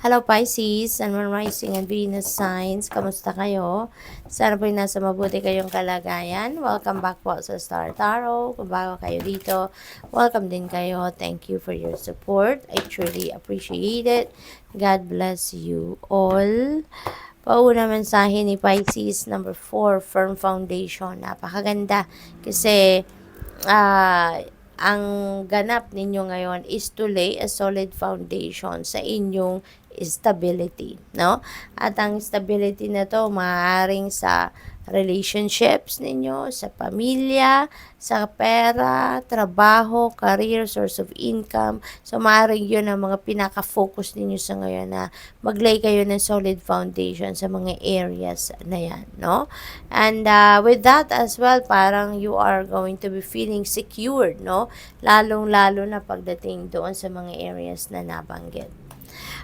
Hello Pisces, Sun, Moon, Rising, and Venus signs. Kamusta kayo? Sana po'y nasa mabuti kayong kalagayan. Welcome back po sa Star Tarot. Kung bago kayo dito, welcome din kayo. Thank you for your support. I truly appreciate it. God bless you all. Pauna mensahe ni Pisces, number 4, firm foundation. Napakaganda kasi ang ganap ninyo ngayon is to lay a solid foundation sa inyong stability, no? At ang stability na to maaaring sa relationships ninyo, sa pamilya, sa pera, trabaho, career, source of income. So, maaaring yun ang mga pinaka-focus ninyo sa ngayon na maglay kayo ng solid foundation sa mga areas na yan, no? And with that as well, parang you are going to be feeling secured, no? Lalong-lalo na pagdating doon sa mga areas na nabanggit.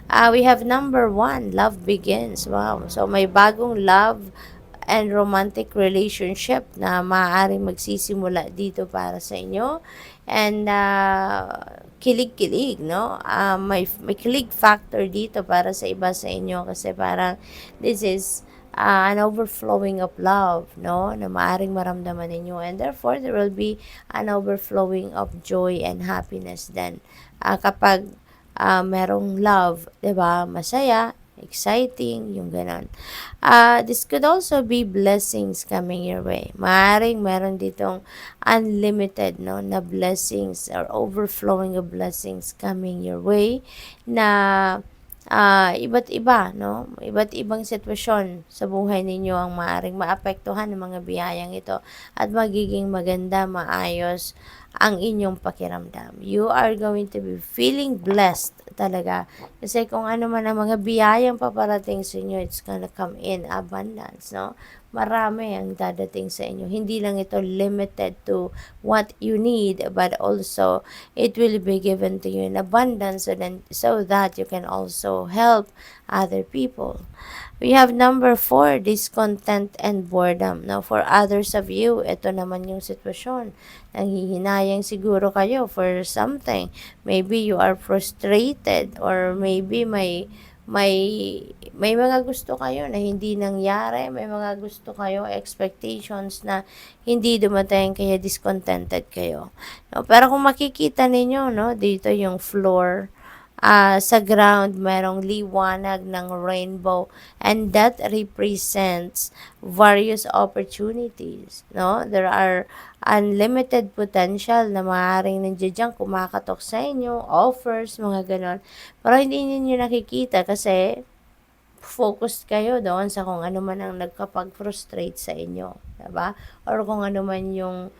We have number 1, love begins. Wow. So, may bagong love and romantic relationship na maaaring magsisimula dito para sa inyo. And kilig-kilig, no? May kilig factor dito para sa iba sa inyo kasi parang this is an overflowing of love, no? Na maaaring maramdaman ninyo. And therefore, there will be an overflowing of joy and happiness then. Kapag merong love, 'di ba? Masaya, exciting, yung ganon. This could also be blessings coming your way. Maaring meron ditong unlimited, no, na blessings or overflowing of blessings coming your way na iba't iba, no? Iba't ibang sitwasyon sa buhay ninyo ang maaring maapektuhan ng mga biyayang ito at magiging maganda, maayos ang inyong pakiramdam. You are going to be feeling blessed talaga. Kasi kung ano man ang mga biyayang paparating sa inyo, it's gonna come in abundance, no? Marami ang dadating sa inyo. Hindi lang ito limited to what you need, but also it will be given to you in abundance so that you can also help other people. We have number 4, discontent and boredom. Now, for others of you, ito naman yung sitwasyon. Nanghihinayang siguro kayo for something. Maybe you are frustrated or maybe may mga gusto kayo na hindi nangyari, may mga gusto kayo expectations na hindi dumating kaya discontented kayo. No, pero kung makikita ninyo, no, dito yung floor, sa ground merong liwanag ng rainbow and that represents various opportunities, no? There are unlimited potential na maaaring nandiyan dyan kumakatok sa inyo, offers, mga ganon. Pero hindi niyo nakikita kasi focused kayo doon sa kung ano man ang nagkapag-frustrate sa inyo, diba? Or kung ano man yung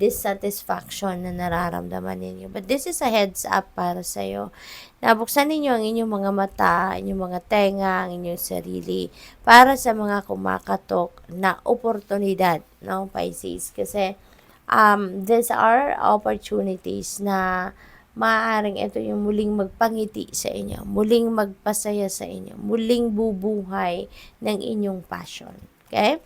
dissatisfaction na nararamdaman ninyo. But this is a heads up para sa'yo. Nabuksan ninyo ang inyong mga mata, inyong mga tenga, ang inyong sarili para sa mga kumakatok na oportunidad, no, Pisces? Kasi these are opportunities na maaaring ito yung muling magpangiti sa inyo, muling magpasaya sa inyo, muling bubuhay ng inyong passion. Okay?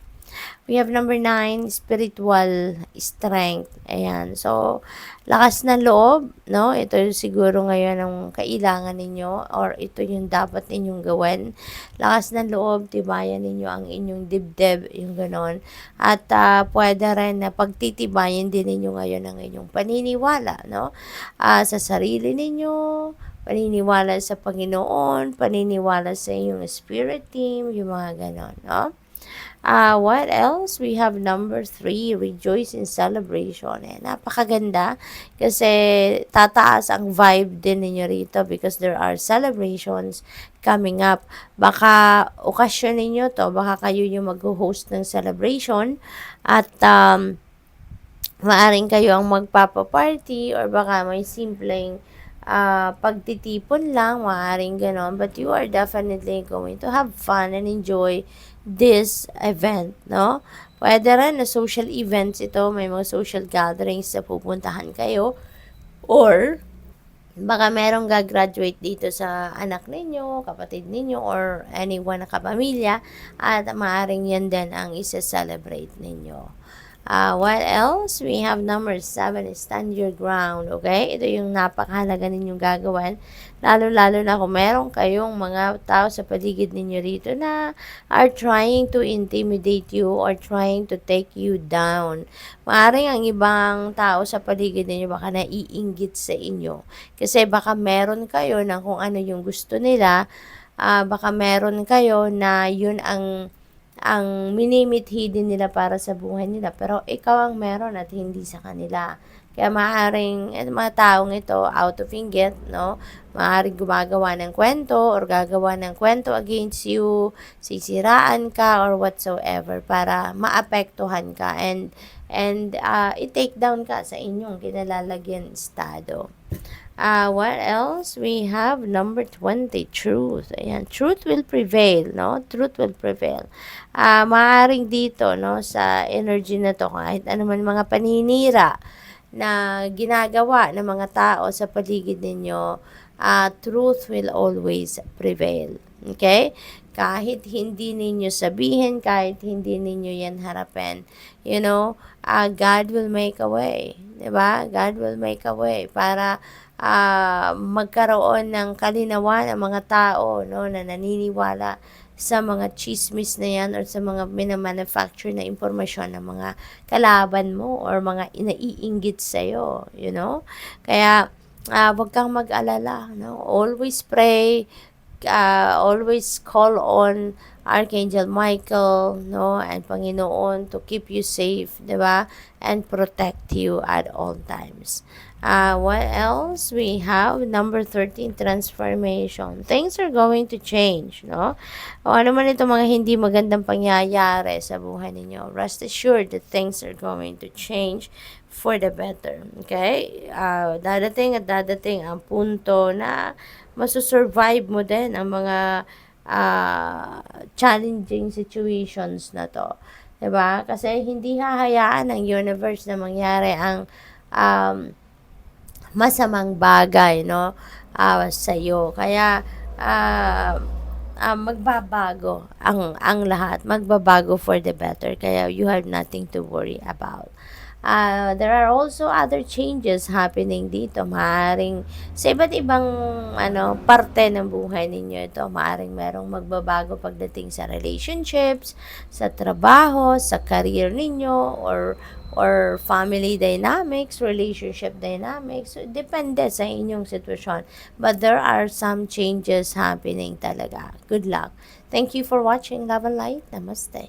We have number 9, spiritual strength. Ayan. So, lakas ng loob, no? Ito yung siguro ngayon ang kailangan ninyo or ito yung dapat ninyong gawin. Lakas ng loob, tibayan ninyo ang inyong dibdib, yung ganon. At pwede rin na pagtitibayan din ninyo ngayon ang inyong paniniwala, no? Sa sarili ninyo, paniniwala sa Panginoon, paniniwala sa inyong spirit team, yung mga ganon, no? What else? We have number 3, rejoice in celebration. Napakaganda kasi tataas ang vibe din ninyo rito because there are celebrations coming up. Baka okasyon ninyo to, baka kayo yung mag-host ng celebration at maaring kayo ang magpapa-party or baka may simpleng pagtitipon lang, maaaring ganon. But you are definitely going to have fun and enjoy this event, no? Pwede rin na social events ito, may mga social gatherings na pupuntahan kayo or baka merong gagraduate dito sa anak ninyo, kapatid ninyo, or anyone na kapamilya at maaring yan din ang isa-celebrate ninyo. What else? We have number 7, stand your ground, okay? Ito yung napakahalaga ninyong gagawin. Lalo-lalo na kung meron kayong mga tao sa paligid ninyo rito na are trying to intimidate you or trying to take you down. Maaring ang ibang tao sa paligid ninyo baka naiinggit sa inyo. Kasi baka meron kayo na kung ano yung gusto nila, baka meron kayo na yun ang minimithi din nila para sa buhay nila, pero ikaw ang meron at hindi sa kanila. Kaya maaaring mga taong ito, out of inggit, no? Maaaring gumagawa ng kwento or gagawa ng kwento against you, sisiraan ka or whatsoever para maapektuhan ka and i-take down ka sa inyong kinalalagyan estado. What else? We have number 20, truth. Ayan, truth will prevail, no? Truth will prevail. Maaaring dito, no, sa energy na to, kahit ano man mga paninira na ginagawa ng mga tao sa paligid ninyo, truth will always prevail. Okay? Kahit hindi ninyo sabihin, kahit hindi ninyo yan harapin, God will make a way. Diba? God will make a way para magkaroon ng kalinawan ang mga tao, no, na naniniwala sa mga chismis na yan or sa mga minamanufacture na impormasyon ng mga kalaban mo or mga inaiinggit sa'yo, Kaya, wag kang mag-alala, no? Always pray, always call on Archangel Michael, no, and Panginoon to keep you safe, diba? And protect you at all times. What else? We have number 13, transformation. Things are going to change, no? O ano man itong mga hindi magandang pangyayari sa buhay ninyo, rest assured that things are going to change for the better. Okay? Dadating at dadating ang punto na masusurvive mo din ang mga challenging situations na to. Diba? Kasi hindi hahayaan ng universe na mangyari ang masamang bagay, no, sa iyo. Kaya magbabago ang lahat, magbabago for the better. Kaya you have nothing to worry about. There are also other changes happening dito. Maaring sa iba't ibang parte ng buhay ninyo ito, maaring merong magbabago pagdating sa relationships, sa trabaho, sa career ninyo, or family dynamics, relationship dynamics. So, depende sa inyong sitwasyon. But there are some changes happening talaga. Good luck. Thank you for watching Love and Light. Namaste.